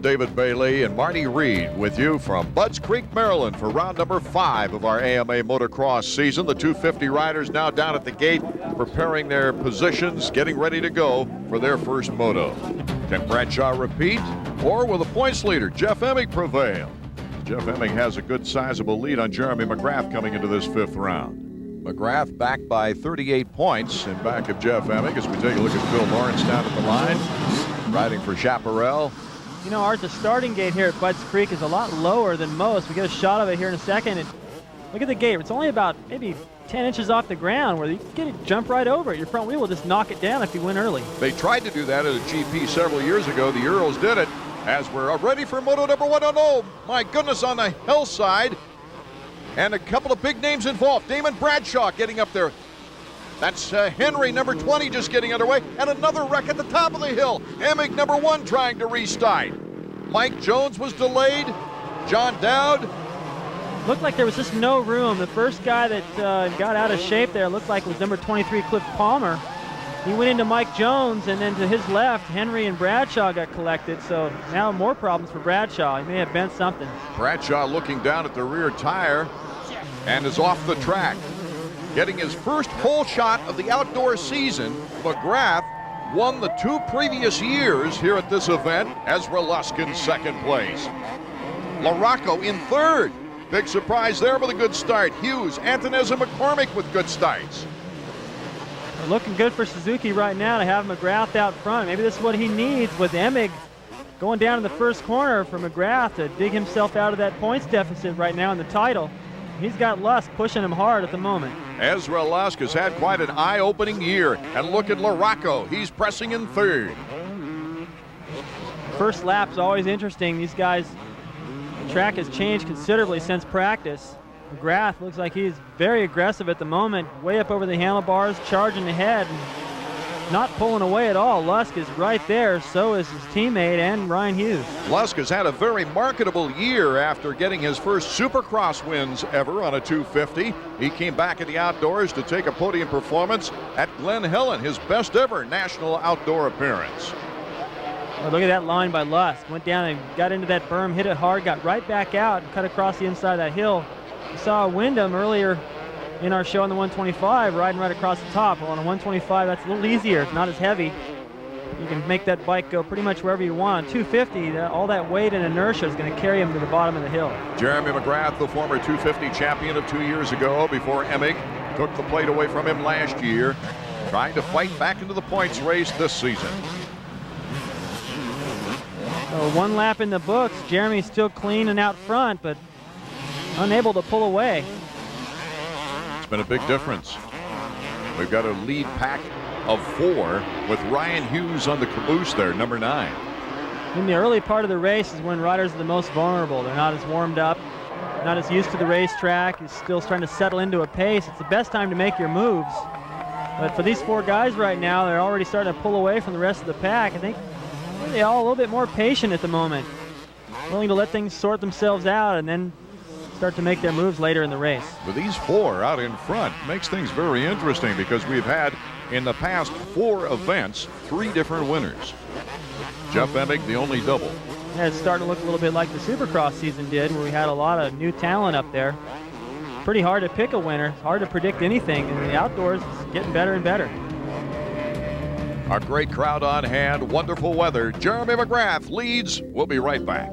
David Bailey and Marty Reed with you from Budds Creek, Maryland for round number 5 of our AMA motocross season. The 250 riders now down at the gate preparing their positions, getting ready to go for their first moto. Can Bradshaw repeat, or will the points leader Jeff EMIG prevail? Jeff EMIG has a good sizable lead on Jeremy McGrath coming into this 5th round. McGrath back by 38 points in back of Jeff EMIG as we take a look at Phil Lawrence down at the line, riding for Chaparral. You know, Art, the starting gate here at Budds Creek is a lot lower than most. We get a shot of it here in a second. And look at the gate. It's only about maybe 10 inches off the ground where you get to jump right over it. Your front wheel will just knock it down if you win early. They tried to do that at a GP several years ago. The Earls did it as we're ready for moto number 1. Oh, no, my goodness, on the hillside. And a couple of big names involved. Damon Bradshaw getting up there. That's Henry, number 20, just getting underway. And another wreck at the top of the hill. EMIG, number 1, trying to restart. Mike Jones was delayed. John Dowd. Looked like there was just no room. The first guy that got out of shape there looked like was number 23, Cliff Palmer. He went into Mike Jones, and then to his left, Henry and Bradshaw got collected. So now more problems for Bradshaw. He may have bent something. Bradshaw looking down at the rear tire and is off the track. Getting his first pole shot of the outdoor season, McGrath won the 2 previous years here at this event. Ezra Lusk in 2nd place. LAROCCO in 3rd. Big surprise there with a good start. Hughes, Antonez, and McCormick with good starts. They're looking good for Suzuki right now to have McGrath out front. Maybe this is what he needs with EMIG going down in the first corner for McGrath to dig himself out of that points deficit right now in the title. He's got Lusk pushing him hard at the moment. Ezra Lusk has had quite an eye-opening year. And look at LAROCCO. He's pressing in 3rd. First lap's always interesting. These guys, the track has changed considerably since practice. McGrath looks like he's very aggressive at the moment, way up over the handlebars, charging ahead, and not pulling away at all. Lusk is right there, so is his teammate and Ryan Hughes. Lusk has had a very marketable year after getting his first Supercross wins ever on a 250. He came back in the outdoors to take a podium performance at Glen Helen, his best ever national outdoor appearance. Well, look at that line by Lusk. Went down and got into that berm, hit it hard, got right back out, and cut across the inside of that hill. We saw Wyndham earlier in our show on the 125 riding right across the top. Well, on a 125, that's a little easier. It's not as heavy. You can make that bike go pretty much wherever you want. On 250, all that weight and inertia is going to carry him to the bottom of the hill. Jeremy McGrath, the former 250 champion of 2 years ago, before EMIG took the plate away from him last year, trying to fight back into the points race this season. So 1 lap in the books. Jeremy's still clean and out front, but unable to pull away. It's been a big difference. We've got a lead pack of 4 with Ryan Hughes on the caboose there, number 9. In the early part of the race is when riders are the most vulnerable. They're not as warmed up, not as used to the racetrack. He's still trying to settle into a pace. It's the best time to make your moves. But for these 4 guys right now, they're already starting to pull away from the rest of the pack. I think they're all a little bit more patient at the moment, willing to let things sort themselves out and then start to make their moves later in the race. With these 4 out in front makes things very interesting because we've had in the past 4 events 3 different winners. Jeff EMIG the only double. Yeah, it's starting to look a little bit like the Supercross season did, where we had a lot of new talent up there. Pretty hard to pick a winner. It's hard to predict anything, and the outdoors is getting better and better. A great crowd on hand, wonderful weather. Jeremy McGrath leads. We'll be right back.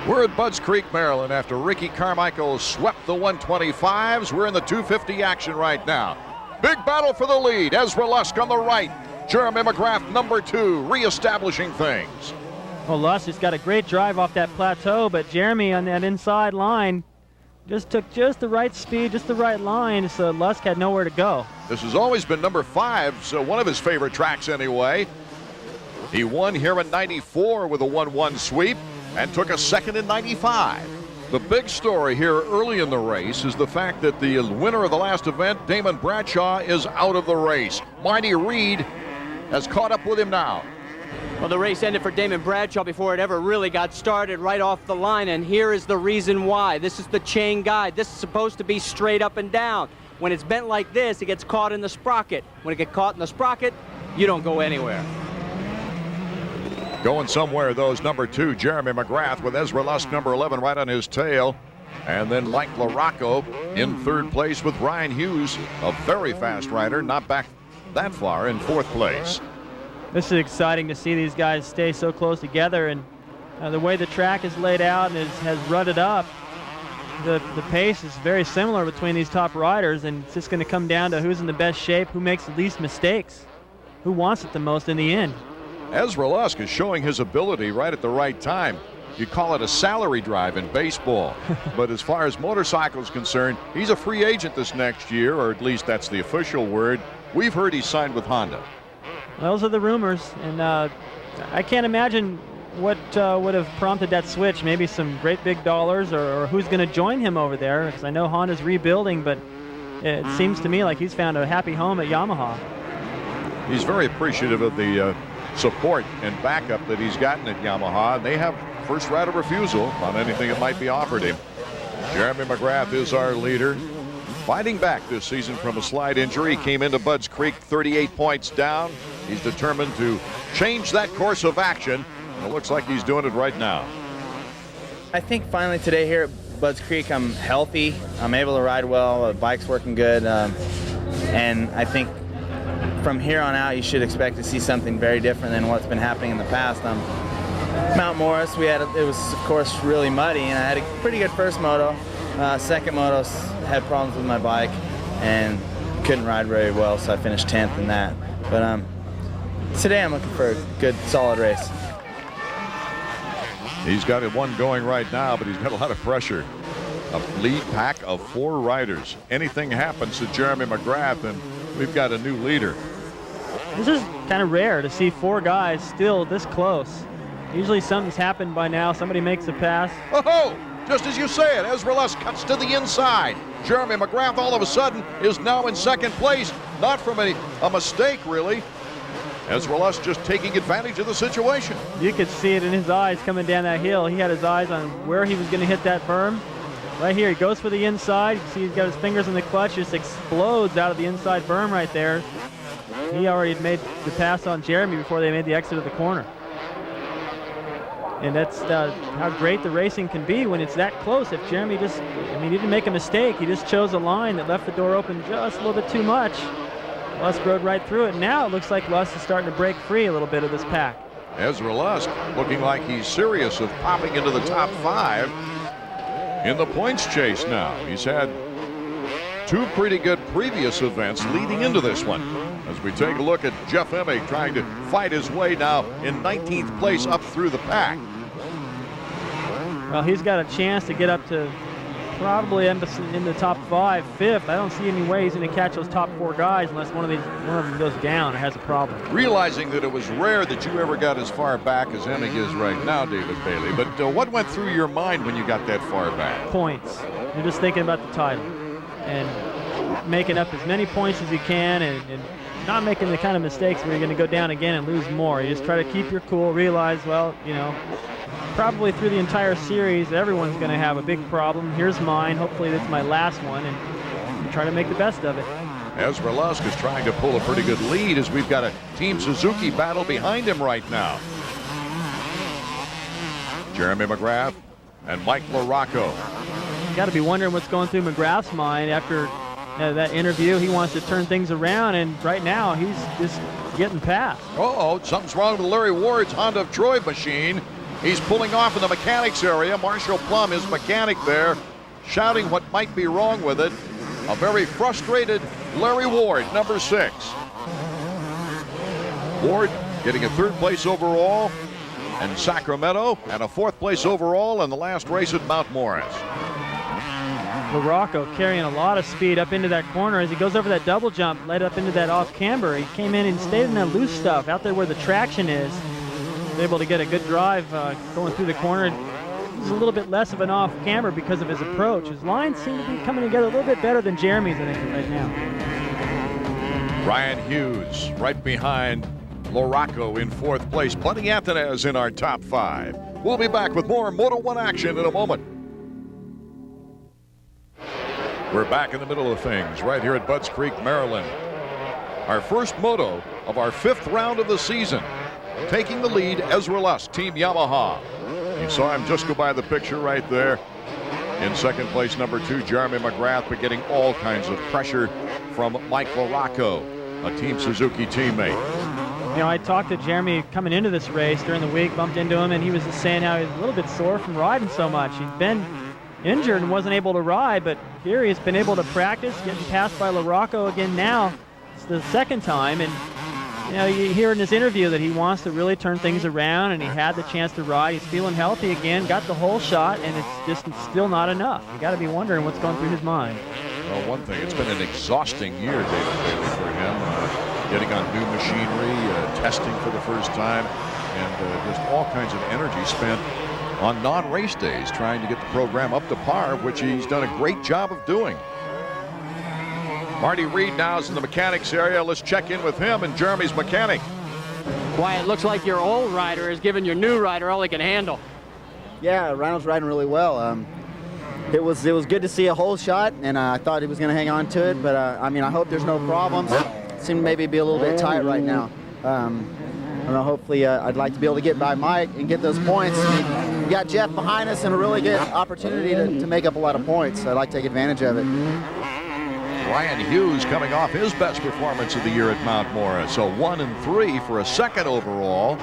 We're at Budds Creek, Maryland after Ricky Carmichael swept the 125s. We're in the 250 action right now. Big battle for the lead. Ezra Lusk on the right. Jeremy McGrath, number 2, reestablishing things. Well, Lusk has got a great drive off that plateau, but Jeremy on that inside line just took just the right speed, just the right line, so Lusk had nowhere to go. This has always been number 5, so one of his favorite tracks anyway. He won here in 94 with a 1-1 sweep and took a 2nd in 95. The big story here early in the race is the fact that the winner of the last event, Damon Bradshaw, is out of the race. Marty Reed has caught up with him now. Well, the race ended for Damon Bradshaw before it ever really got started, right off the line, and here is the reason why. This is the chain guide. This is supposed to be straight up and down. When it's bent like this, it gets caught in the sprocket. When it gets caught in the sprocket, you don't go anywhere. Going somewhere, though, is number 2, Jeremy McGrath, with Ezra Lusk, number 11, right on his tail. And then Mike LaRocco in 3rd place with Ryan Hughes, a very fast rider, not back that far, in 4th place. This is exciting to see these guys stay so close together, and the way the track is laid out and has rutted up, the pace is very similar between these top riders, and it's just going to come down to who's in the best shape, who makes the least mistakes, who wants it the most in the end. Ezra Lusk is showing his ability right at the right time. You call it a salary drive in baseball. But as far as motorcycles concerned, he's a free agent this next year, or at least that's the official word. We've heard he's signed with Honda. Those are the rumors, and I can't imagine what would have prompted that switch. Maybe some great big dollars, or who's going to join him over there, because I know Honda's rebuilding, but it seems to me like he's found a happy home at Yamaha. He's very appreciative of the support and backup that he's gotten at Yamaha, and they have first right of refusal on anything that might be offered him. Jeremy McGrath is our leader, fighting back this season from a slide injury. He came into Budds Creek 38 points down. He's determined to change that course of action, and it looks like he's doing it right now. I think finally today here at Budds Creek, I'm healthy. I'm able to ride well. The bike's working good, and I think from here on out, you should expect to see something very different than what's been happening in the past. Mount Morris, it was of course really muddy, and I had a pretty good first moto. Second moto had problems with my bike and couldn't ride very well, so I finished 10th in that. But today I'm looking for a good, solid race. He's got one going right now, but he's got a lot of pressure. A lead pack of 4 riders. Anything happens to Jeremy McGrath, and we've got a new leader. This is kind of rare to see 4 guys still this close. Usually something's happened by now. Somebody makes a pass. Oh, just as you say it, Ezra Lusk cuts to the inside. Jeremy McGrath all of a sudden is now in 2nd place. Not from a mistake, really. Ezra Lusk just taking advantage of the situation. You could see it in his eyes coming down that hill. He had his eyes on where he was going to hit that berm. Right here, he goes for the inside. You see he's got his fingers in the clutch, just explodes out of the inside berm right there. He already had made the pass on Jeremy before they made the exit of the corner. And that's how great the racing can be when it's that close. If Jeremy he didn't make a mistake. He just chose a line that left the door open just a little bit too much. Lusk rode right through it. Now it looks like Lusk is starting to break free a little bit of this pack. Ezra Lusk looking like he's serious of popping into the top 5 in the points chase now. He's had 2 pretty good previous events leading into this one. As we take a look at Jeff EMIG trying to fight his way now in 19th place up through the pack. Well, he's got a chance to get up to probably in the top 5, 5th. I don't see any way he's going to catch those top 4 guys unless one of them goes down or has a problem. Realizing that it was rare that you ever got as far back as EMIG is right now, David Bailey. But what went through your mind when you got that far back? Points. You're just thinking about the title and making up as many points as you can, and not making the kind of mistakes where you're going to go down again and lose more. You just try to keep your cool, realize, well, probably through the entire series, everyone's going to have a big problem. Here's mine. Hopefully this is my last one, and try to make the best of it. Ezra Lusk is trying to pull a pretty good lead as we've got a Team Suzuki battle behind him right now. Jeremy McGrath and Mike LaRocco. You got to be wondering what's going through McGrath's mind after that interview. He wants to turn things around, and right now he's just getting past. Uh-oh, something's wrong with Larry Ward's Honda of Troy machine. He's pulling off in the mechanics area. Marshall Plum, his mechanic there, shouting what might be wrong with it. A very frustrated Larry Ward, number 6. Ward getting a 3rd place overall in Sacramento and a 4th place overall in the last race at Mount Morris. LaRocco carrying a lot of speed up into that corner as he goes over that double jump, led up into that off camber. He came in and stayed in that loose stuff out there where the traction is. Was able to get a good drive going through the corner. He's a little bit less of an off camber because of his approach. His lines seem to be coming together a little bit better than Jeremy's, I think, right now. Ryan Hughes right behind LaRocco in 4th place. Buddy Anthonez in our top 5. We'll be back with more Moto 1 action in a moment. We're back in the middle of things right here at Budds Creek, Maryland. Our first moto of our 5th round of the season. Taking the lead, Ezra Lusk, Team Yamaha. You saw him just go by the picture right there. In second place, number 2, Jeremy McGrath, but getting all kinds of pressure from Mike LAROCCO, a Team Suzuki teammate. You know, I talked to Jeremy coming into this race during the week, bumped into him, and he was just saying how he was a little bit sore from riding so much. He'd been injured and wasn't able to ride, but here he's been able to practice, getting passed by LAROCCO again now. It's the 2nd time, and you know, you hear in this interview that he wants to really turn things around, and he had the chance to ride. He's feeling healthy again, got the whole shot, and it's still not enough. You got to be wondering what's going through his mind. Well, one thing, it's been an exhausting year, David Bailey, for him. Getting on new machinery, testing for the first time, and just all kinds of energy spent on non-race days trying to get the program up to par, which he's done a great job of doing. Marty Reed now is in the mechanics area. Let's check in with him and Jeremy's mechanic. Why, it looks like your old rider is giving your new rider all he can handle. Yeah, Rhino's riding really well. It was good to see a whole shot, and I thought he was going to hang on to it, but I mean, I hope there's no problems. Seemed to maybe be a little bit tight right now. I don't know, hopefully I'd like to be able to get by Mike and get those points. We got Jeff behind us and a really good opportunity to make up a lot of points. I'd like to take advantage of it. Ryan Hughes coming off his best performance of the year at Mount Morris. So 1 and 3 for a 2nd overall.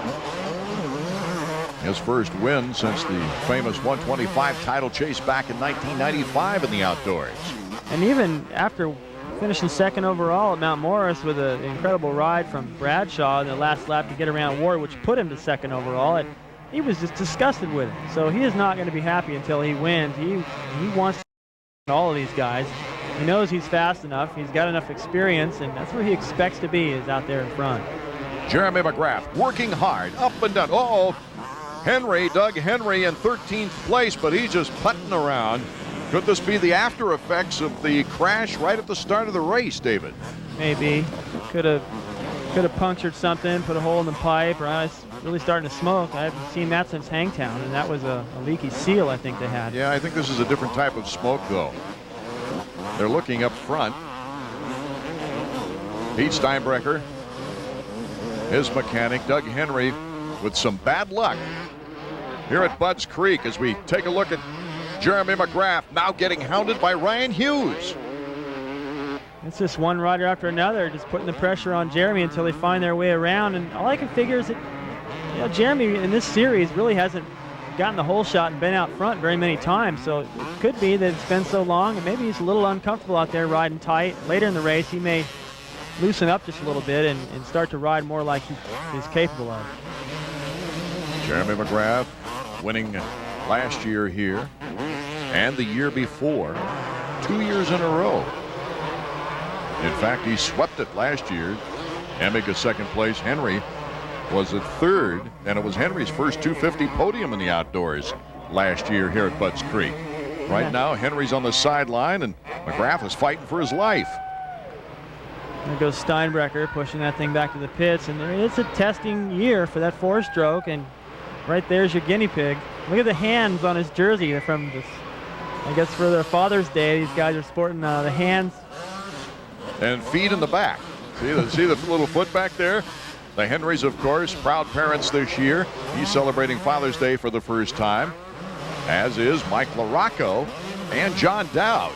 His first win since the famous 125 title chase back in 1995 in the outdoors. And even after finishing 2nd overall at Mount Morris with an incredible ride from Bradshaw in the last lap to get around Ward, which put him to 2nd overall, he was just disgusted with it. So he is not going to be happy until he wins. He wants to win all of these guys. He knows he's fast enough, he's got enough experience, and that's where he expects to be, is out there in front. Jeremy McGrath working hard, up and down. Doug Henry in 13th place, but he's just putting around. Could this be the after effects of the crash right at the start of the race, David? Maybe. Could have punctured something, put a hole in the pipe, or it's really starting to smoke. I haven't seen that since Hangtown, and that was a leaky seal I think they had. Yeah, I think this is a different type of smoke, though. They're looking up front. Pete Steinbrecher, his mechanic, Doug Henry, with some bad luck here at Budds Creek as we take a look at Jeremy McGrath now getting hounded by Ryan Hughes. It's just one rider after another, just putting the pressure on Jeremy until they find their way around. And all I can figure is that Jeremy in this series really hasn't gotten the whole shot and been out front very many times. So it could be that it's been so long, and maybe he's a little uncomfortable out there riding tight. Later in the race, he may loosen up just a little bit and start to ride more like he's capable of. Jeremy McGrath winning last year here and the year before, 2 years in a row. In fact, he swept it last year. EMIG is 2nd place. Henry was at 3rd, and it was Henry's first 250 podium in the outdoors last year here at Budds Creek. Right now, Henry's on the sideline, and McGrath is fighting for his life. There goes Steinbrecher pushing that thing back to the pits, and it's a testing year for that 4-stroke, and right there's your guinea pig. Look at the hands on his jersey from this, I guess for their Father's Day, these guys are sporting the hands. And feet in the back. See the little foot back there? The Henrys, of course, proud parents this year. He's celebrating Father's Day for the first time, as is Mike LAROCCO and John Dowd.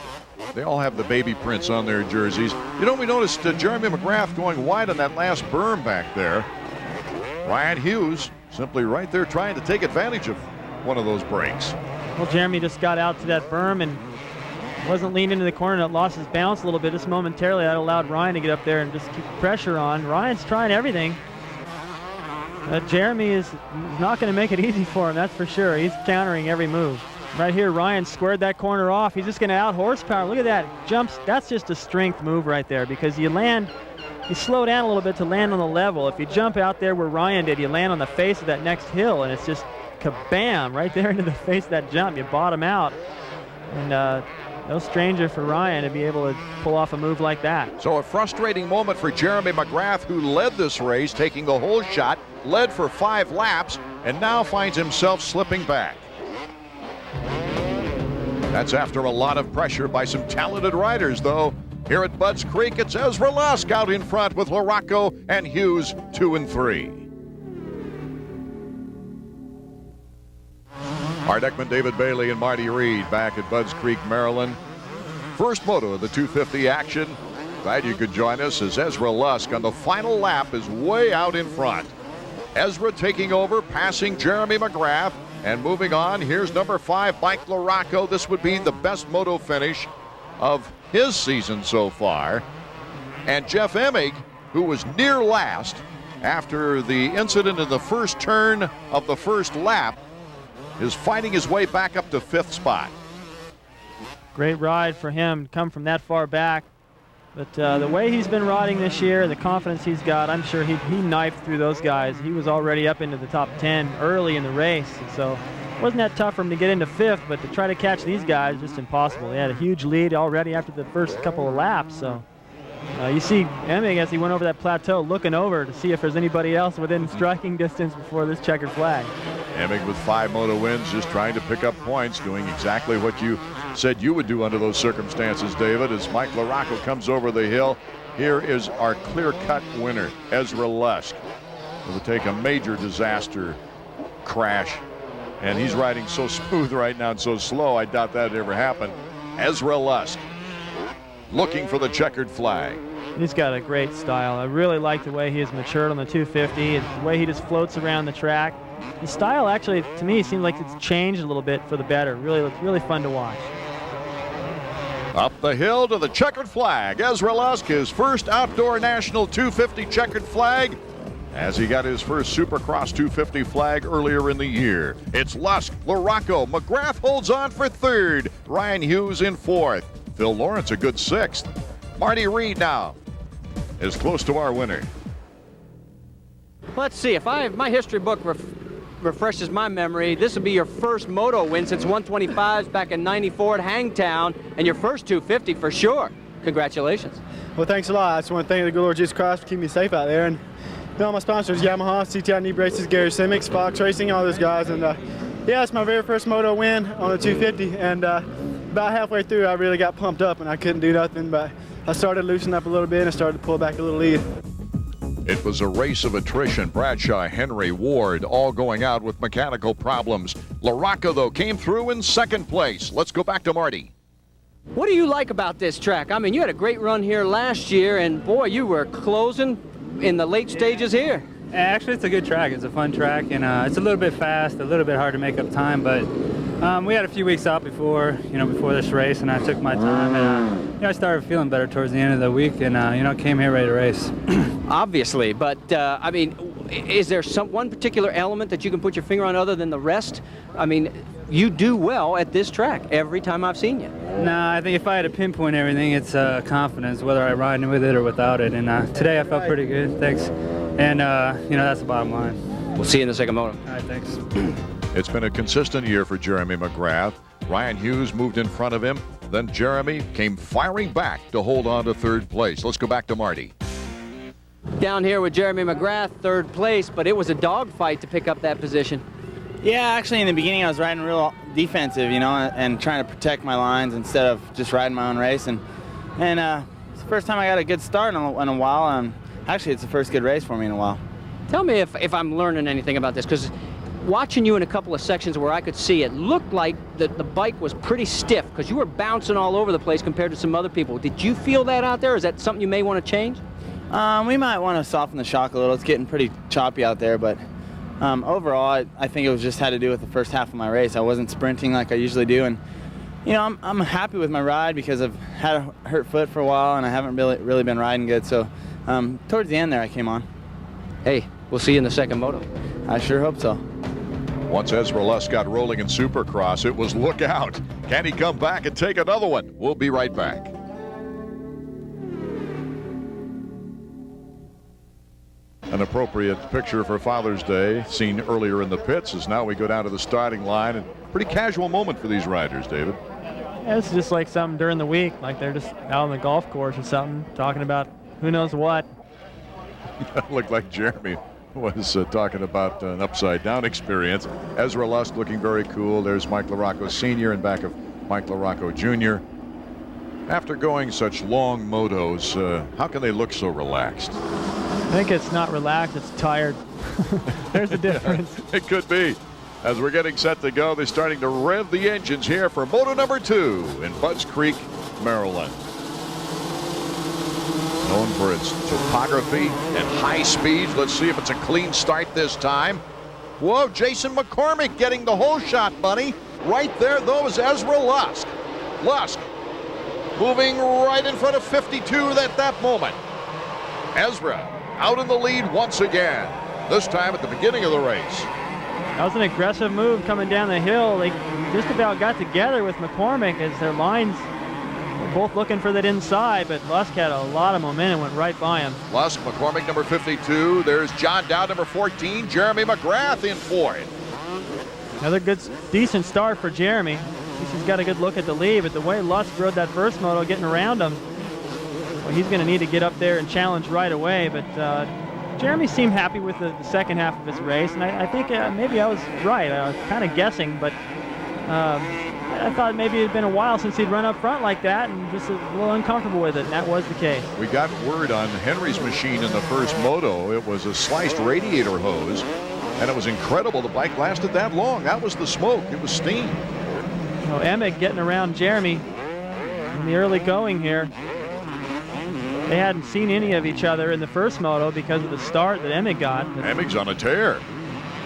They all have the baby prints on their jerseys. You know, we noticed Jeremy McGrath going wide on that last berm back there. Ryan Hughes simply right there trying to take advantage of one of those breaks. Well, Jeremy just got out to that berm and wasn't leaning into the corner, and lost his balance a little bit just momentarily. That allowed Ryan to get up there and just keep pressure on. Ryan's trying everything. Jeremy is not going to make it easy for him, that's for sure. He's countering every move. Right here, Ryan squared that corner off. He's just going to out horsepower. Look at that. Jumps. That's just a strength move right there, because you slow down a little bit to land on the level. If you jump out there where Ryan did, you land on the face of that next hill, and it's just kabam right there into the face of that jump. You bottom out. And no stranger for Ryan to be able to pull off a move like that. So a frustrating moment for Jeremy McGrath, who led this race, taking the whole shot, led for 5 laps, and now finds himself slipping back. That's after a lot of pressure by some talented riders, though. Here at Budds Creek, it's Ezra Lusk out in front with LAROCCO and Hughes 2 and 3. Our deckman David Bailey and Marty Reed back at Budds Creek, Maryland. First moto of the 250 action. Glad you could join us as Ezra Lusk on the final lap is way out in front. Ezra taking over, passing Jeremy McGrath, and moving on. Here's number 5, Mike LAROCCO. This would be the best moto finish of his season so far. And Jeff EMIG, who was near last after the incident in the first turn of the first lap, is fighting his way back up to 5th spot. Great ride for him to come from that far back. But the way he's been riding this year, the confidence he's got, I'm sure he knifed through those guys. He was already up into the top 10 early in the race. So it wasn't that tough for him to get into 5th, but to try to catch these guys, just impossible. He had a huge lead already after the first couple of laps. So you see EMIG as he went over that plateau looking over to see if there's anybody else within striking distance before this checkered flag. EMIG with 5 moto wins, just trying to pick up points, doing exactly what you said you would do under those circumstances, David, as Mike LAROCCO comes over the hill. Here is our clear-cut winner, Ezra Lusk. It would take a major disaster crash, and he's riding so smooth right now and so slow, I doubt that ever happened. Ezra Lusk looking for the checkered flag. He's got a great style. I really like the way he has matured on the 250, and the way he just floats around the track. The style actually, to me, seems like it's changed a little bit for the better. Really fun to watch. Up the hill to the checkered flag. Ezra Lusk, his first outdoor national 250 checkered flag, as he got his first Supercross 250 flag earlier in the year. It's Lusk, LAROCCO, McGrath holds on for 3rd, Ryan Hughes in 4th, Phil Lawrence a good 6th. Marty Reed now is close to our winner. Let's see, if my history book refreshes my memory, this will be your first moto win since 125s back in '94 at Hangtown, and your first 250 for sure. Congratulations. Well, thanks a lot. I just want to thank the good Lord Jesus Christ for keeping me safe out there. And my sponsors, Yamaha, CTI Knee Braces, Gary Simics, Fox Racing, all those guys. And yeah, it's my very first moto win on the 250. And about halfway through, I really got pumped up and I couldn't do nothing, but I started loosening up a little bit and I started to pull back a little lead. It was a race of attrition. Bradshaw, Henry, Ward all going out with mechanical problems. LAROCCO, though, came through in 2nd place. Let's go back to Marty. What do you like about this track? I mean, you had a great run here last year, and boy, you were closing in the late stages here. Actually, it's a good track. It's a fun track, and it's a little bit fast, a little bit hard to make up time, but we had a few weeks out before this race, and I took my time, and I started feeling better towards the end of the week, and came here ready to race. Obviously, but I mean, is there one particular element that you can put your finger on other than the rest? I mean, you do well at this track every time I've seen you. No, I think if I had to pinpoint everything, it's confidence, whether I ride with it or without it, and today I felt pretty good, thanks, and that's the bottom line. We'll see you in the second moto. All right, thanks. It's been a consistent year for Jeremy McGrath. Ryan Hughes moved in front of him. Then Jeremy came firing back to hold on to 3rd place. Let's go back to Marty. Down here with Jeremy McGrath, 3rd place, but it was a dogfight to pick up that position. Yeah, actually in the beginning I was riding real defensive, and trying to protect my lines instead of just riding my own race. And it's the first time I got a good start in a while. Actually, it's the first good race for me in a while. Tell me if I'm learning anything about this, because watching you in a couple of sections where I could see it looked like the bike was pretty stiff because you were bouncing all over the place compared to some other people. Did you feel that out there? Is that something you may want to change? We might want to soften the shock a little. It's getting pretty choppy out there, but overall, I think it just had to do with the first half of my race. I wasn't sprinting like I usually do, and I'm happy with my ride because I've had a hurt foot for a while and I haven't really been riding good. So towards the end there, I came on. Hey, we'll see you in the second moto. I sure hope so. Once Ezra Lusk got rolling in Supercross, it was look out. Can he come back and take another one? We'll be right back. An appropriate picture for Father's Day seen earlier in the pits as now we go down to the starting line. And pretty casual moment for these riders, David. Yeah, it's just like something during the week, like they're just out on the golf course or something, talking about who knows what. It looked like Jeremy was talking about an upside-down experience. Ezra Lusk looking very cool. There's Mike LAROCCO Sr. in back of Mike LAROCCO Jr. After going such long motos, how can they look so relaxed? I think it's not relaxed, it's tired. There's the difference. It could be. As we're getting set to go, they're starting to rev the engines here for moto number 2 in Budds Creek, Maryland. Known for its topography and high speeds. Let's see if it's a clean start this time. Whoa, Jason McCormick getting the whole shot, Bunny. Right there, though, is Ezra Lusk. Lusk moving right in front of 52 at that moment. Ezra out in the lead once again, this time at the beginning of the race. That was an aggressive move coming down the hill. They just about got together with McCormick as their lines were both looking for that inside, but Lusk had a lot of momentum, went right by him. Lusk, McCormick, number 52. There's John Dowd, number 14. Jeremy McGrath in for it. Another good, decent start for Jeremy. He's got a good look at the lead, but the way Lusk rode that first moto, getting around him, well, he's going to need to get up there and challenge right away. But Jeremy seemed happy with the second half of his race, and I think maybe I was right. I was kind of guessing, but I thought maybe it had been a while since he'd run up front like that, and just a little uncomfortable with it, and that was the case. We got word on Henry's machine in the first moto. It was a sliced radiator hose, and it was incredible the bike lasted that long. That was the smoke. It was steam. So EMIG getting around Jeremy in the early going here. They hadn't seen any of each other in the first moto because of the start that EMIG got. EMIG's on a tear.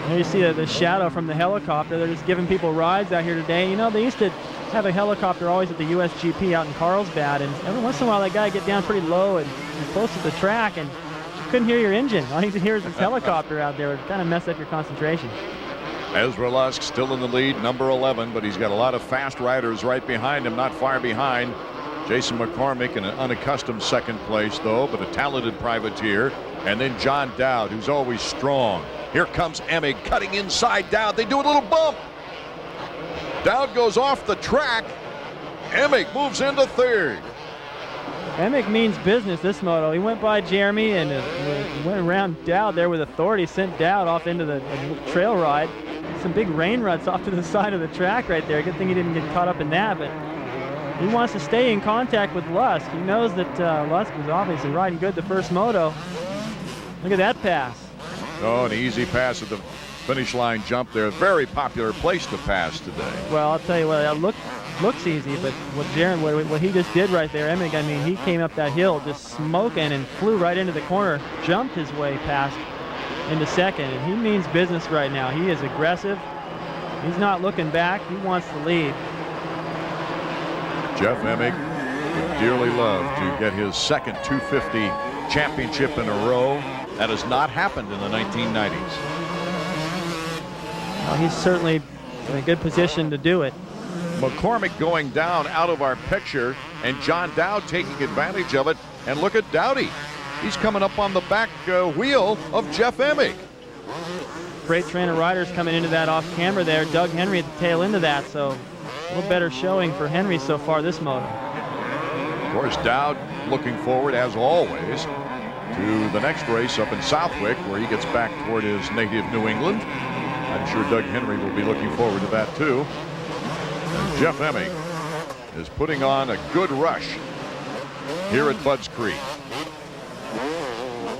There you see the shadow from the helicopter. They're just giving people rides out here today. You know, they used to have a helicopter always at the USGP out in Carlsbad, and every once in a while that guy get down pretty low and close to the track, and you couldn't hear your engine. All you could hear is this helicopter out there. It kind of messed up your concentration. Ezra Lusk still in the lead, number 11, but he's got a lot of fast riders right behind him, not far behind. Jason McCormick in an unaccustomed second place, though, but a talented privateer. And then John Dowd, who's always strong. Here comes EMIG cutting inside Dowd. They do a little bump. Dowd goes off the track. EMIG moves into third. EMIG means business this moto. He went by Jeremy and went around Dowd there with authority, sent Dowd off into the trail ride. Some big rain ruts off to the side of the track right there. Good thing he didn't get caught up in that, but he wants to stay in contact with Lusk. He knows that Lusk was obviously riding good the first moto. Look at that pass. Oh, an easy pass at the finish line jump there. Very popular place to pass today. Well, I'll tell you what, it looks easy, but what he just did right there, EMIG, I mean, he came up that hill just smoking and flew right into the corner, jumped his way past into second, and he means business right now. He is aggressive. He's not looking back. He wants to lead. Jeff EMIG would dearly love to get his second 250 championship in a row. That has not happened in the 1990s. Well, he's certainly in a good position to do it. McCormick going down out of our picture, and John Dowd taking advantage of it. And look at Dowdy. He's coming up on the back wheel of Jeff EMIG. Great train of riders coming into that off camera there. Doug Henry at the tail end of that, so a little better showing for Henry so far this moto. Of course, Dowd looking forward, as always, to the next race up in Southwick, where he gets back toward his native New England. I'm sure Doug Henry will be looking forward to that, too. And Jeff EMIG is putting on a good rush here at Budds Creek.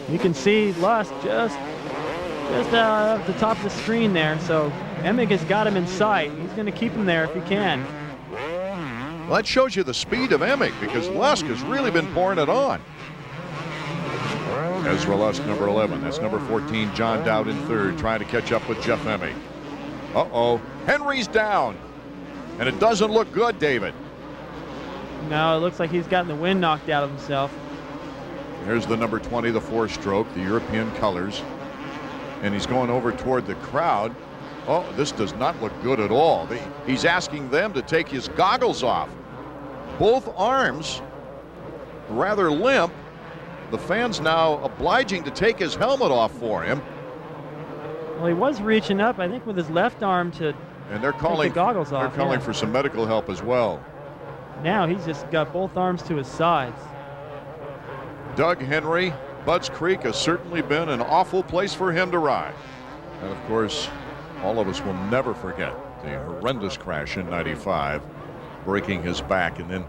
You can see Lusk just at the top of the screen there, so EMIG has got him in sight. He's going to keep him there if he can. Well, that shows you the speed of EMIG, because Lusk has really been pouring it on. Ezra Lusk, number 11. That's number 14, John Dowd in third, trying to catch up with Jeff EMIG. Uh-oh. Henry's down. And it doesn't look good, David. No, it looks like he's gotten the wind knocked out of himself. There's the number 20, the four-stroke, the European colors. And he's going over toward the crowd. Oh, this does not look good at all. He's asking them to take his goggles off. Both arms rather limp. The fans now obliging to take his helmet off for him. Well, he was reaching up, I think, with his left arm to and they're calling take the goggles off. They're calling for some medical help as well. Now he's just got both arms to his sides. Doug Henry, Budds Creek has certainly been an awful place for him to ride. And of course, all of us will never forget the horrendous crash in '95, breaking his back and then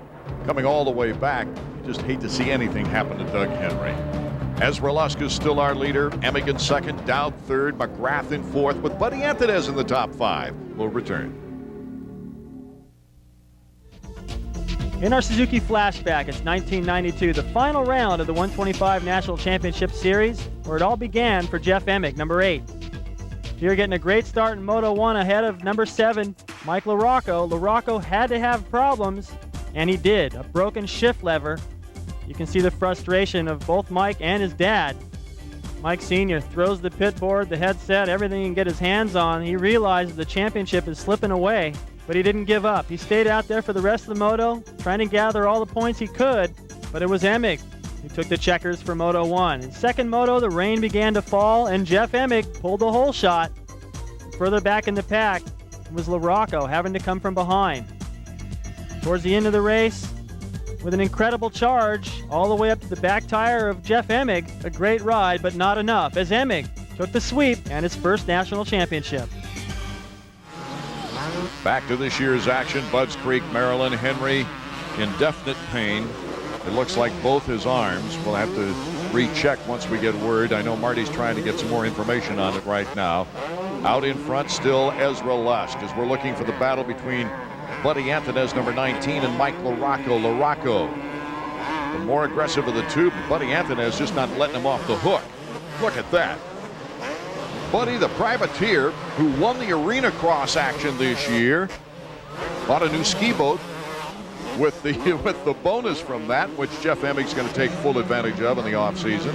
coming all the way back. You just hate to see anything happen to Doug Henry. Ezra LUSK is still our leader. EMIG in second, Dowd third, McGRATH in fourth, with Buddy Antunez in the top 5. We'll return. In our Suzuki flashback, it's 1992, the final round of the 125 National Championship Series, where it all began for Jeff EMIG, number 8. Here getting a great start in Moto 1 ahead of number 7, Mike LaRocco. LaRocco had to have problems, and he did. A broken shift lever. You can see the frustration of both Mike and his dad. Mike Sr. throws the pit board, the headset, everything he can get his hands on. He realizes the championship is slipping away, but he didn't give up. He stayed out there for the rest of the moto, trying to gather all the points he could, but it was EMIG who took the checkers for Moto 1. In second moto, the rain began to fall, and Jeff EMIG pulled the hole shot. Further back in the pack was LaRocco, having to come from behind. Towards the end of the race, with an incredible charge all the way up to the back tire of Jeff EMIG, a great ride, but not enough, as EMIG took the sweep and his first national championship. Back to this year's action, Budds Creek, Maryland. Henry in definite pain. It looks like both his arms. We'll have to recheck once we get word. I know Marty's trying to get some more information on it right now. Out in front still Ezra LUSK, as we're looking for the battle between Buddy Antunez, number 19, and Mike LaRocco. LaRocco, the more aggressive of the two, but Buddy Antunez just not letting him off the hook. Look at that. Buddy, the privateer who won the Arena Cross action this year, bought a new ski boat with the bonus from that, which Jeff EMIG's going to take full advantage of in the offseason.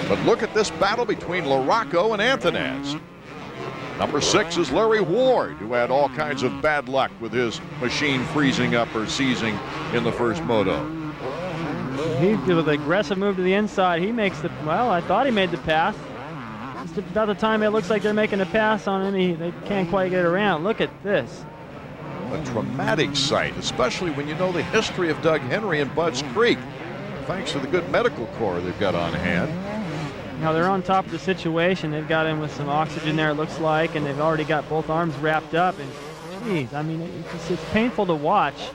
But look at this battle between LaRocco and Antunez. Number 6 is Larry Ward, who had all kinds of bad luck with his machine freezing up or seizing in the first moto. He did with an aggressive move to the inside. He makes the, well, I thought he made the pass. Just about the time it looks like they're making a pass on him, they can't quite get around. Look at this. A dramatic sight, especially when you know the history of Doug Henry and Budds Creek, thanks to the good medical corps they've got on hand. Now they're on top of the situation. They've got him with some oxygen there, it looks like, and they've already got both arms wrapped up. And geez, I mean, it's painful to watch.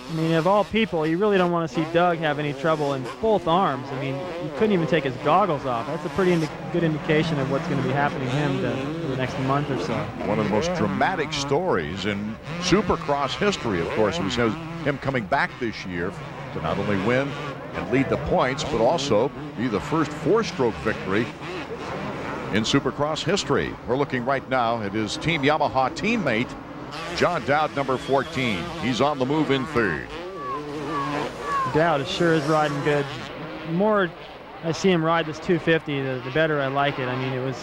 I mean, of all people, you really don't want to see Doug have any trouble in both arms. I mean, he couldn't even take his goggles off. That's a pretty good indication of what's going to be happening to him for the next month or so. One of the most dramatic stories in Supercross history, of course, was him coming back this year to not only win and lead the points, but also be the first 4-stroke victory in Supercross history. We're looking right now at his Team Yamaha teammate, John Dowd, number 14. He's on the move in third. Dowd sure is riding good. The more I see him ride this 250, the better I like it. I mean,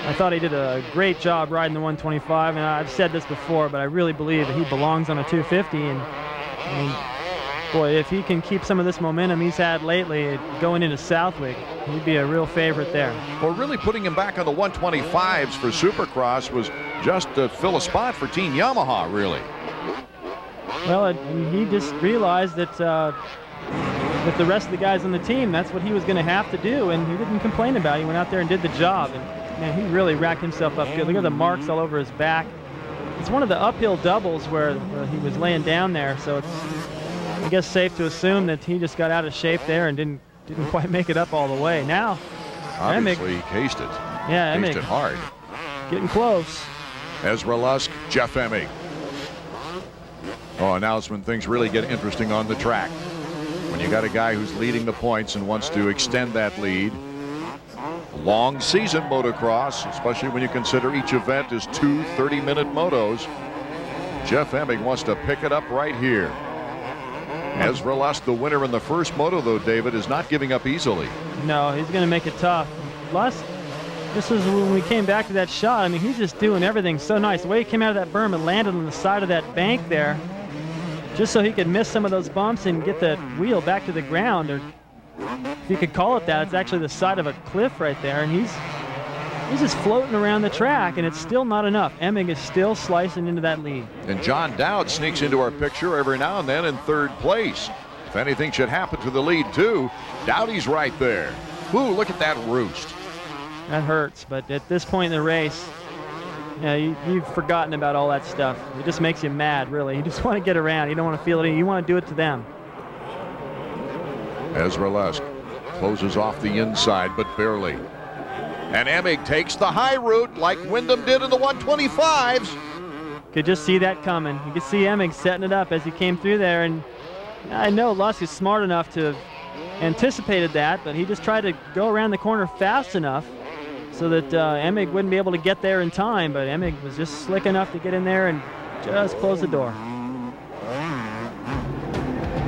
I thought he did a great job riding the 125, and I've said this before, but I really believe that he belongs on a 250. And I mean, boy, if he can keep some of this momentum he's had lately going into Southwick, he'd be a real favorite there. Well, really putting him back on the 125s for Supercross was just to fill a spot for Team Yamaha, really. Well, he just realized that with the rest of the guys on the team, that's what he was going to have to do, and he didn't complain about it. He went out there and did the job, and man, he really racked himself up good. Look at the marks all over his back. It's one of the uphill doubles where he was laying down there, so it's, I guess, safe to assume that he just got out of shape there and didn't quite make it up all the way. Now, obviously, he cased it. Yeah, cased it hard. Getting close. Ezra LUSK, Jeff EMIG. Oh, now it's when things really get interesting on the track. When you got a guy who's leading the points and wants to extend that lead. Long season motocross, especially when you consider each event is 2 30-minute motos. Jeff EMIG wants to pick it up right here. Ezra LUSK, the winner in the first moto, though, David, is not giving up easily. No, he's going to make it tough. LUSK, this is when we came back to that shot. I mean, he's just doing everything so nice. The way he came out of that berm and landed on the side of that bank there, just so he could miss some of those bumps and get the wheel back to the ground. Or if you could call it that, it's actually the side of a cliff right there. And he's just floating around the track, and it's still not enough. EMIG is still slicing into that lead. And John Dowd sneaks into our picture every now and then in third place. If anything should happen to the lead, too, Dowdy's right there. Ooh, look at that roost. That hurts, but at this point in the race, Yeah, you've forgotten about all that stuff. It just makes you mad, really. You just want to get around. You don't want to feel it. You want to do it to them. Ezra Lusk closes off the inside, but barely. And EMIG takes the high route like Wyndham did in the 125s. Could just see that coming. You could see EMIG setting it up as he came through there. And I know Lusk is smart enough to have anticipated that, but he just tried to go around the corner fast enough so that EMIG wouldn't be able to get there in time. But EMIG was just slick enough to get in there and just close the door.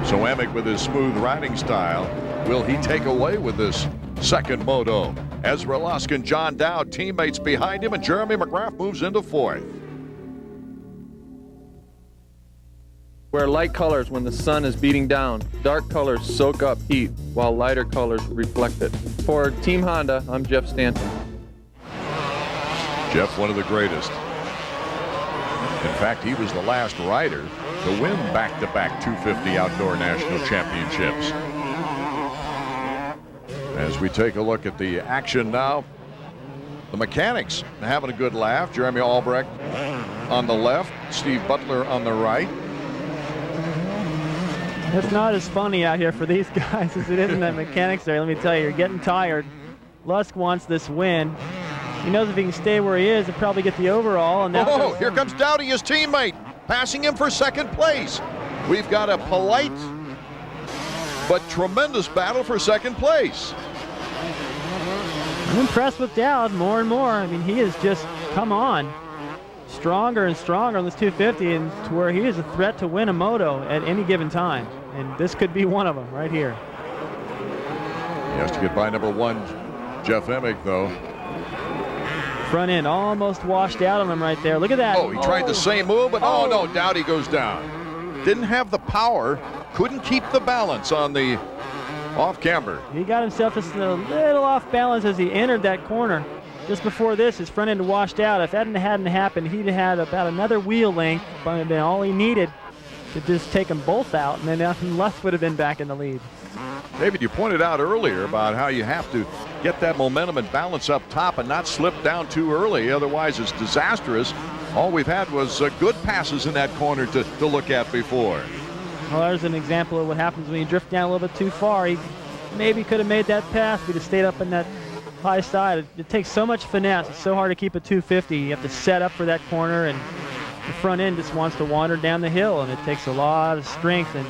So EMIG, with his smooth riding style, will he take away with this second moto? Ezra Lusk and John Dowd, teammates behind him, and Jeremy McGrath moves into fourth. Wear light colors when the sun is beating down. Dark colors soak up heat, while lighter colors reflect it. For Team Honda, I'm Jeff Stanton. Jeff, one of the greatest. In fact, he was the last rider to win back-to-back 250 Outdoor National Championships. As we take a look at the action now, the mechanics having a good laugh. Jeremy Albrecht on the left, Steve Butler on the right. It's not as funny out here for these guys as it is in that mechanics there. Let me tell you, you're getting tired. Lusk wants this win. He knows if he can stay where he is, he'll probably get the overall. And now here comes Dowdy, his teammate, passing him for second place. We've got a polite but tremendous battle for second place. I'm impressed with Dowd more and more. I mean, he has just come on stronger and stronger on this 250, and to where he is a threat to win a moto at any given time. And this could be one of them right here. He has to get by number one, Jeff EMIG, though. Front end almost washed out on him right there. Look at that. Oh, he tried the same move, but oh no, Dowdy goes down. Didn't have the power, couldn't keep the balance on the off camber. He got himself just a little off balance as he entered that corner. Just before this, his front end washed out. If that hadn't happened, he'd have had about another wheel length, but then all he needed to just take them both out, and then Lusk would have been back in the lead. David, you pointed out earlier about how you have to get that momentum and balance up top and not slip down too early, otherwise it's disastrous. All we've had was good passes in that corner to look at before. Well, there's an example of what happens when you drift down a little bit too far. He maybe could have made that pass if he'd have stayed up in that high side. It takes so much finesse. It's so hard to keep a 250. You have to set up for that corner, and the front end just wants to wander down the hill, and it takes a lot of strength and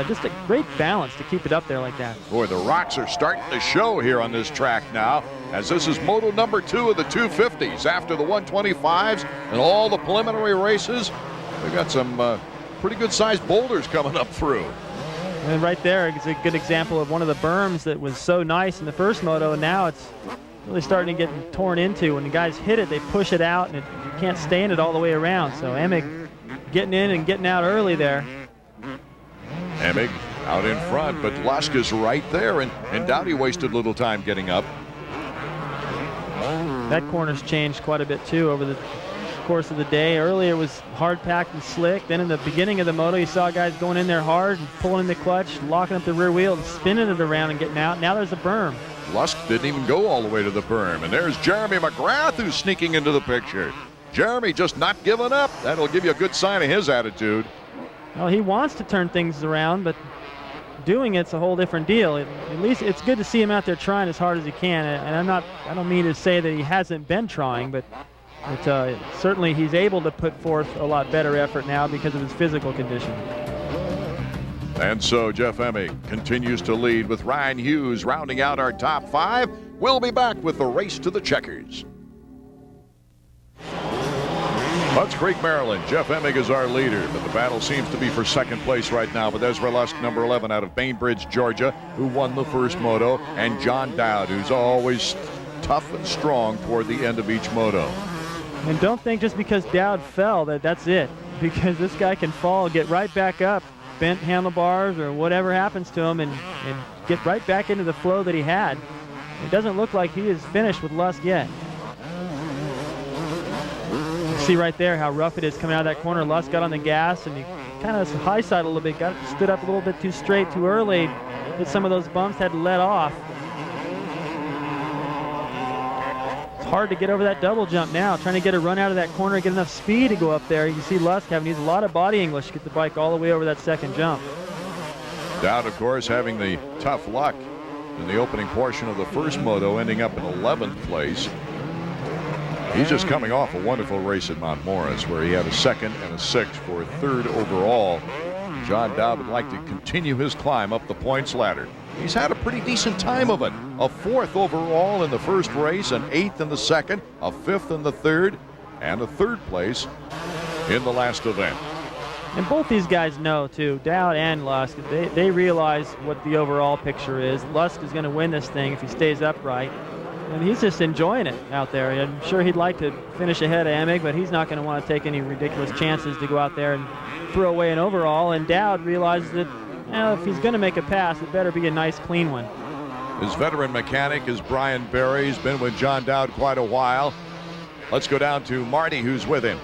just a great balance to keep it up there like that. Boy, the rocks are starting to show here on this track now, as this is moto number 2 of the 250s. After the 125s and all the preliminary races, we've got some pretty good-sized boulders coming up through. And right there is a good example of one of the berms that was so nice in the first moto, and now it's really starting to get torn into. When the guys hit it, they push it out, and you can't stay in it all the way around. So EMIG getting in and getting out early there. EMIG out in front, but Lusk is right there, and Dowdy wasted little time getting up. That corner's changed quite a bit too over the course of the day. Earlier it was hard packed and slick. Then in the beginning of the moto, you saw guys going in there hard and pulling in the clutch, locking up the rear wheel and spinning it around and getting out. Now there's a berm. Lusk didn't even go all the way to the berm, and there's Jeremy McGrath who's sneaking into the picture. Jeremy just not giving up. That'll give you a good sign of his attitude. Well, he wants to turn things around, but doing it's a whole different deal. At least it's good to see him out there trying as hard as he can. And I don't mean to say that he hasn't been trying, but certainly he's able to put forth a lot better effort now because of his physical condition. And so Jeff EMIG continues to lead with Ryan Hughes rounding out our top 5. We'll be back with the race to the checkers. Budds Creek, Maryland. Jeff EMIG is our leader, but the battle seems to be for second place right now with Ezra Lusk, number 11, out of Bainbridge, Georgia, who won the first moto, and John Dowd, who's always tough and strong toward the end of each moto. And don't think just because Dowd fell that's it, because this guy can fall, get right back up, bent handlebars or whatever happens to him, and get right back into the flow that he had. It doesn't look like he is finished with Lusk yet. See right there how rough it is coming out of that corner. Lusk got on the gas and he kind of high side a little bit, stood up a little bit too straight too early, hit some of those bumps, had to let off. It's hard to get over that double jump now. Trying to get a run out of that corner, get enough speed to go up there. You can see Lusk having to use a lot of body English to get the bike all the way over that second jump. Dowd, of course, having the tough luck in the opening portion of the first moto, ending up in 11th place. He's just coming off a wonderful race at Mount Morris, where he had a 2nd and a 6th for a 3rd overall. John Dowd would like to continue his climb up the points ladder. He's had a pretty decent time of it. A 4th overall in the first race, an 8th in the 2nd, a 5th in the 3rd, and a 3rd place in the last event. And both these guys know, too, Dowd and Lusk, they realize what the overall picture is. Lusk is going to win this thing if he stays upright. And he's just enjoying it out there. I'm sure he'd like to finish ahead of EMIG, but he's not going to want to take any ridiculous chances to go out there and throw away an overall. And Dowd realizes that, if he's going to make a pass, it better be a nice, clean one. His veteran mechanic is Brian Berry. He's been with John Dowd quite a while. Let's go down to Marty, who's with him.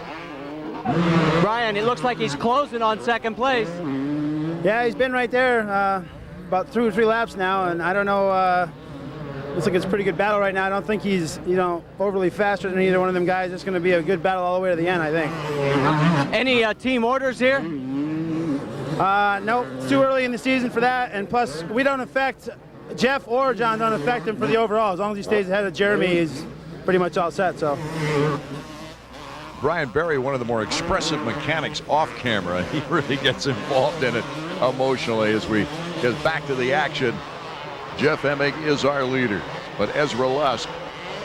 Brian, it looks like he's closing on 2nd place. Yeah, he's been right there about 2 or 3 laps now, and I don't know. Looks like it's a pretty good battle right now. I don't think he's, overly faster than either one of them guys. It's going to be a good battle all the way to the end, I think. Any team orders here? No, it's too early in the season for that, and plus we don't affect Jeff or John. Don't affect him for the overall. As long as he stays ahead of Jeremy, he's pretty much all set. So. Brian Berry, one of the more expressive mechanics off camera. He really gets involved in it emotionally as we get back to the action. Jeff EMIG is our leader, but Ezra Lusk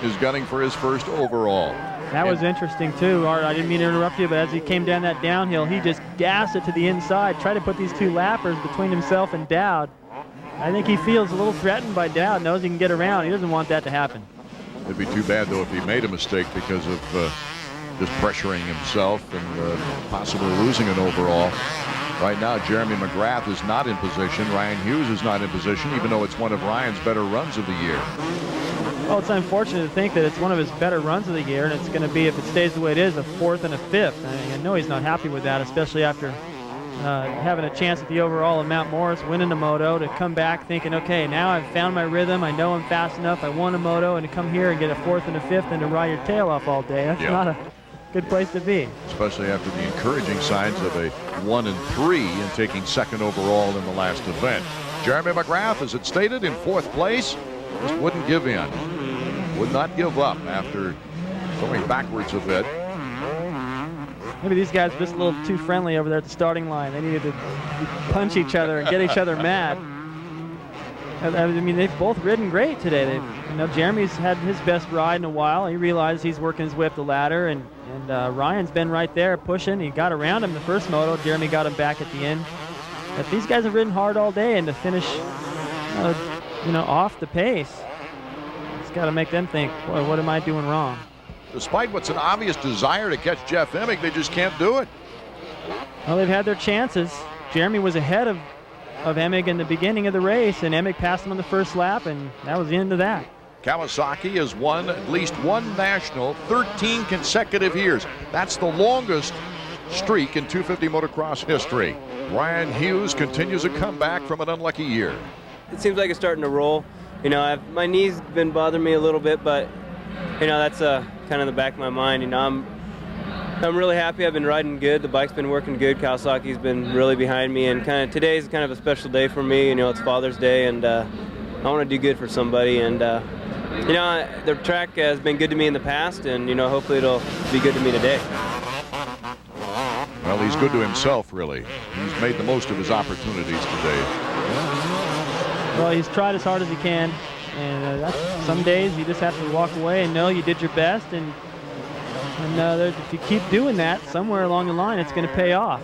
is gunning for his 1st overall. That was interesting, too, Art. I didn't mean to interrupt you, but as he came down that downhill, he just gassed it to the inside, tried to put these 2 lappers between himself and Dowd. I think he feels a little threatened by Dowd, knows he can get around. He doesn't want that to happen. It'd be too bad, though, if he made a mistake because of just pressuring himself and possibly losing an overall. Right now, Jeremy McGrath is not in position. Ryan Hughes is not in position, even though it's one of Ryan's better runs of the year. Well, it's unfortunate to think that it's one of his better runs of the year, and it's going to be, if it stays the way it is, a 4th and a 5th. I know he's not happy with that, especially after having a chance at the overall of Mount Morris, winning a moto, to come back thinking, okay, now I've found my rhythm, I know I'm fast enough, I won a moto, and to come here and get a 4th and a 5th and to ride your tail off all day, that's not a good place to be. Especially after the encouraging signs of a 1 and 3 and taking 2nd overall in the last event. Jeremy McGrath, as it stated, in 4th place, just wouldn't give in. Would not give up after going backwards a bit. Maybe these guys are just a little too friendly over there at the starting line. They needed to punch each other and get each other mad. I mean, they've both ridden great today. Jeremy's had his best ride in a while. He realized he's working his way up the ladder, and Ryan's been right there pushing. He got around him the first moto. Jeremy got him back at the end. But these guys have ridden hard all day, and to finish, off the pace, it's got to make them think, boy, what am I doing wrong? Despite what's an obvious desire to catch Jeff EMIG, they just can't do it. Well, they've had their chances. Jeremy was ahead of EMIG in the beginning of the race, and EMIG passed him on the first lap, and that was the end of that. Kawasaki has won at least one national 13 consecutive years. That's the longest streak in 250 motocross history. Ryan Hughes continues a comeback from an unlucky year. It seems like it's starting to roll. My knee's been bothering me a little bit, but that's kind of in the back of my mind. I'm really happy. I've been riding good. The bike's been working good. Kawasaki's been really behind me, and today's kind of a special day for me. It's Father's Day, and I want to do good for somebody. And the track has been good to me in the past, and hopefully it'll be good to me today. Well, he's good to himself, really. He's made the most of his opportunities today. Well, he's tried as hard as he can, and some days you just have to walk away and know you did your best, and if you keep doing that, somewhere along the line, it's going to pay off.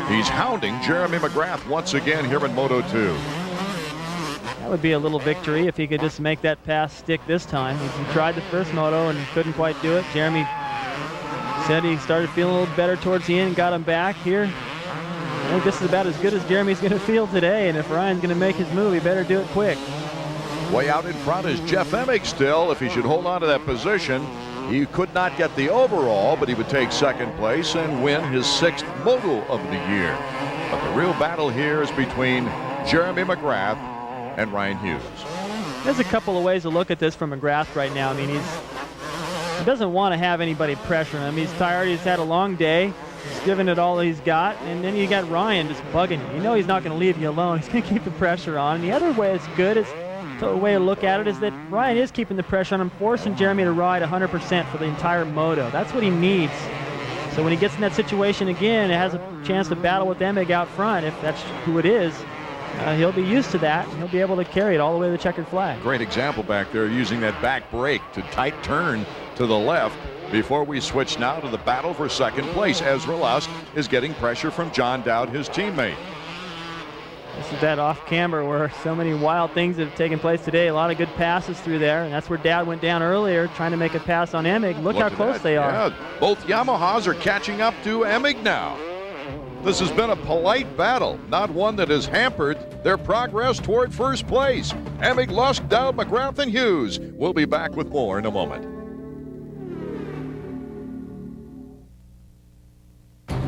He's hounding Jeremy McGrath once again here in Moto 2. That would be a little victory if he could just make that pass stick this time. He tried the first moto and couldn't quite do it. Jeremy said he started feeling a little better towards the end, got him back here. I think this is about as good as Jeremy's going to feel today, and if Ryan's going to make his move, he better do it quick. Way out in front is Jeff EMIG still. If he should hold on to that position, he could not get the overall, but he would take 2nd place and win his 6th moto of the year. But the real battle here is between Jeremy McGrath and Ryan Hughes. There's a couple of ways to look at this from McGrath right now. I mean, he doesn't want to have anybody pressuring him. He's tired. He's had a long day. He's given it all he's got. And then you got Ryan just bugging you. You know he's not going to leave you alone. He's going to keep the pressure on. And the other way it's good is, the way to look at it is that Ryan is keeping the pressure on him, forcing Jeremy to ride 100% for the entire moto. That's what he needs. So when he gets in that situation again, it has a chance to battle with EMIG out front, if that's who it is. He'll be used to that, and he'll be able to carry it all the way to the checkered flag. Great example back there, using that back brake to tight turn to the left. Before we switch now to the battle for second place, Ezra Lusk is getting pressure from John Dowd, his teammate. This is that off camber where so many wild things have taken place today. A lot of good passes through there, and that's where Dowd went down earlier, trying to make a pass on EMIG. Look how close they are. Yeah, both Yamahas are catching up to EMIG now. This has been a polite battle, not one that has hampered their progress toward first place. EMIG, Lusk, Dowd, McGrath, and Hughes. We'll be back with more in a moment.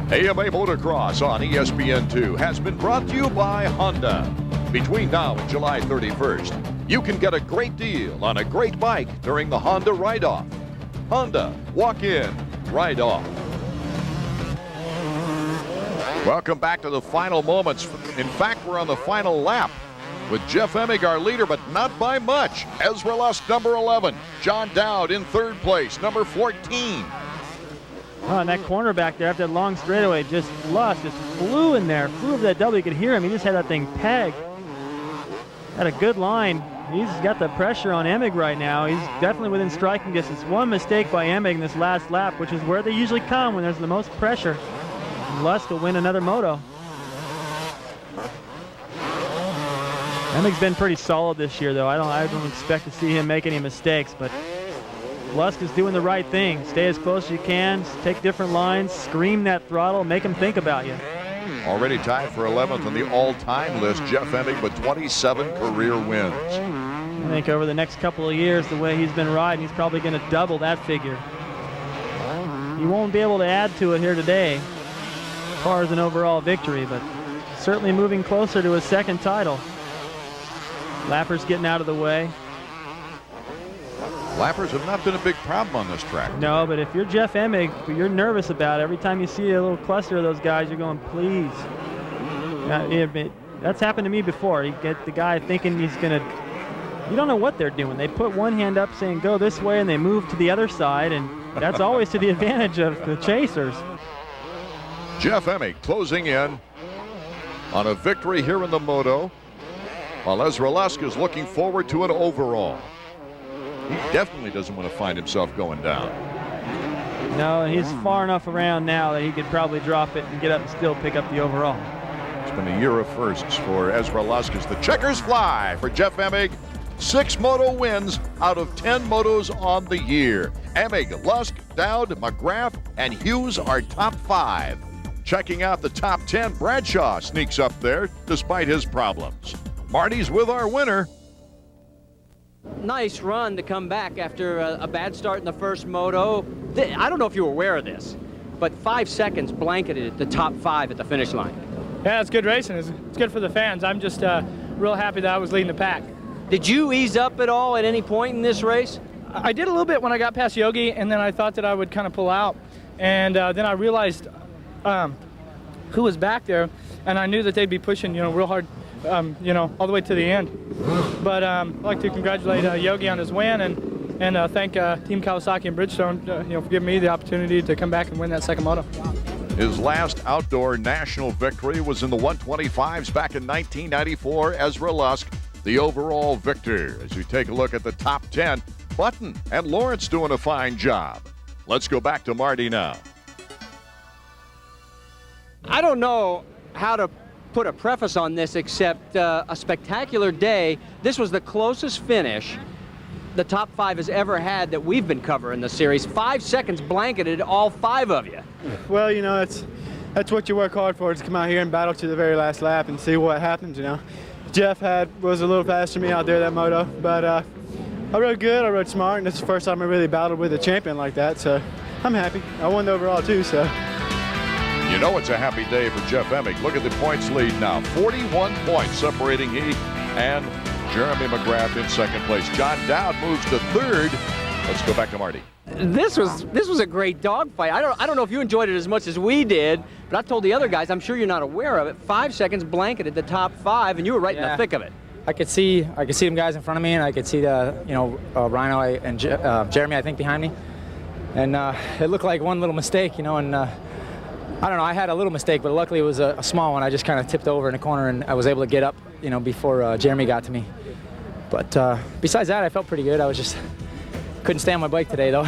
AMA Motocross on ESPN2 has been brought to you by Honda. Between now and July 31st, you can get a great deal on a great bike during the Honda Ride-Off. Honda, walk in, ride off. Welcome back to the final moments. In fact, we're on the final lap with Jeff EMIG, our leader, but not by much. Ezra Lusk, number 11. John Dowd in third place, number 14. Oh, and that corner back there after that long straightaway, just Lusk just flew in there, flew over that double. You could hear him. He just had that thing pegged. Had a good line. He's got the pressure on EMIG right now. He's definitely within striking distance. One mistake by EMIG in this last lap, which is where they usually come when there's the most pressure. Lusk will win another moto. EMIG's been pretty solid this year, though. I don't expect to see him make any mistakes, but Lusk is doing the right thing. Stay as close as you can, take different lines, scream that throttle, make him think about you. Already tied for 11th on the all-time list, Jeff EMIG, with 27 career wins. I think over the next couple of years, the way he's been riding, he's probably going to double that figure. He won't be able to add to it here today as far as an overall victory, but certainly moving closer to his second title. Lappers getting out of the way. Lappers have not been a big problem on this track. No, but if you're Jeff EMIG, you're nervous about it. Every time you see a little cluster of those guys, you're going, please. That's happened to me before. You get the guy thinking he's going to, you don't know what they're doing. They put one hand up saying go this way, and they move to the other side, and that's always to the advantage of the chasers. Jeff EMIG closing in on a victory here in the moto, while Ezra Lusk is looking forward to an overall. He definitely doesn't want to find himself going down. No, he's far enough around now that he could probably drop it and get up and still pick up the overall. It's been a year of firsts for Ezra Lusk as the checkers fly for Jeff EMIG. 6 moto wins out of 10 motos on the year. EMIG, Lusk, Dowd, McGrath, and Hughes are top 5. Checking out the top 10, Bradshaw sneaks up there despite his problems. Marty's with our winner. Nice run to come back after a bad start in the first moto. I don't know if you were aware of this, but 5 seconds blanketed the top 5 at the finish line. Yeah, it's good racing. It's good for the fans. I'm just real happy that I was leading the pack. Did you ease up at all at any point in this race? I did a little bit when I got past Yogi, and then I thought that I would kind of pull out. And then I realized who was back there, and I knew that they'd be pushing, real hard, all the way to the end. But I'd like to congratulate Yogi on his win and thank Team Kawasaki and Bridgestone for giving me the opportunity to come back and win that second moto. His last outdoor national victory was in the 125s back in 1994. Ezra Lusk, the overall victor. As you take a look at the top 10, Button and Lawrence doing a fine job. Let's go back to Marty now. I don't know how to put a preface on this except a spectacular day. This was the closest finish the top 5 has ever had that we've been covering the series. 5 seconds blanketed all 5 of you. Well, that's what you work hard for, is to come out here and battle to the very last lap and see what happens. Jeff was a little faster than me out there that moto, but I rode good, I rode smart, and it's the first time I really battled with a champion like that, so I'm happy. I won the overall too, so. You know it's a happy day for Jeff EMIG. Look at the points lead now. 41 points separating he and Jeremy McGrath in second place. John Dowd moves to third. Let's go back to Marty. This was a great dogfight. I don't know if you enjoyed it as much as we did, but I told the other guys, I'm sure you're not aware of it, 5 seconds blanketed the top 5, and you were right in the thick of it. I could see them guys in front of me, and I could see Rhino and Jeremy, I think, behind me, and it looked like one little mistake, and I don't know, I had a little mistake, but luckily it was a small one. I just kind of tipped over in the corner, and I was able to get up, before Jeremy got to me. But besides that, I felt pretty good. I was just couldn't stay on my bike today, though.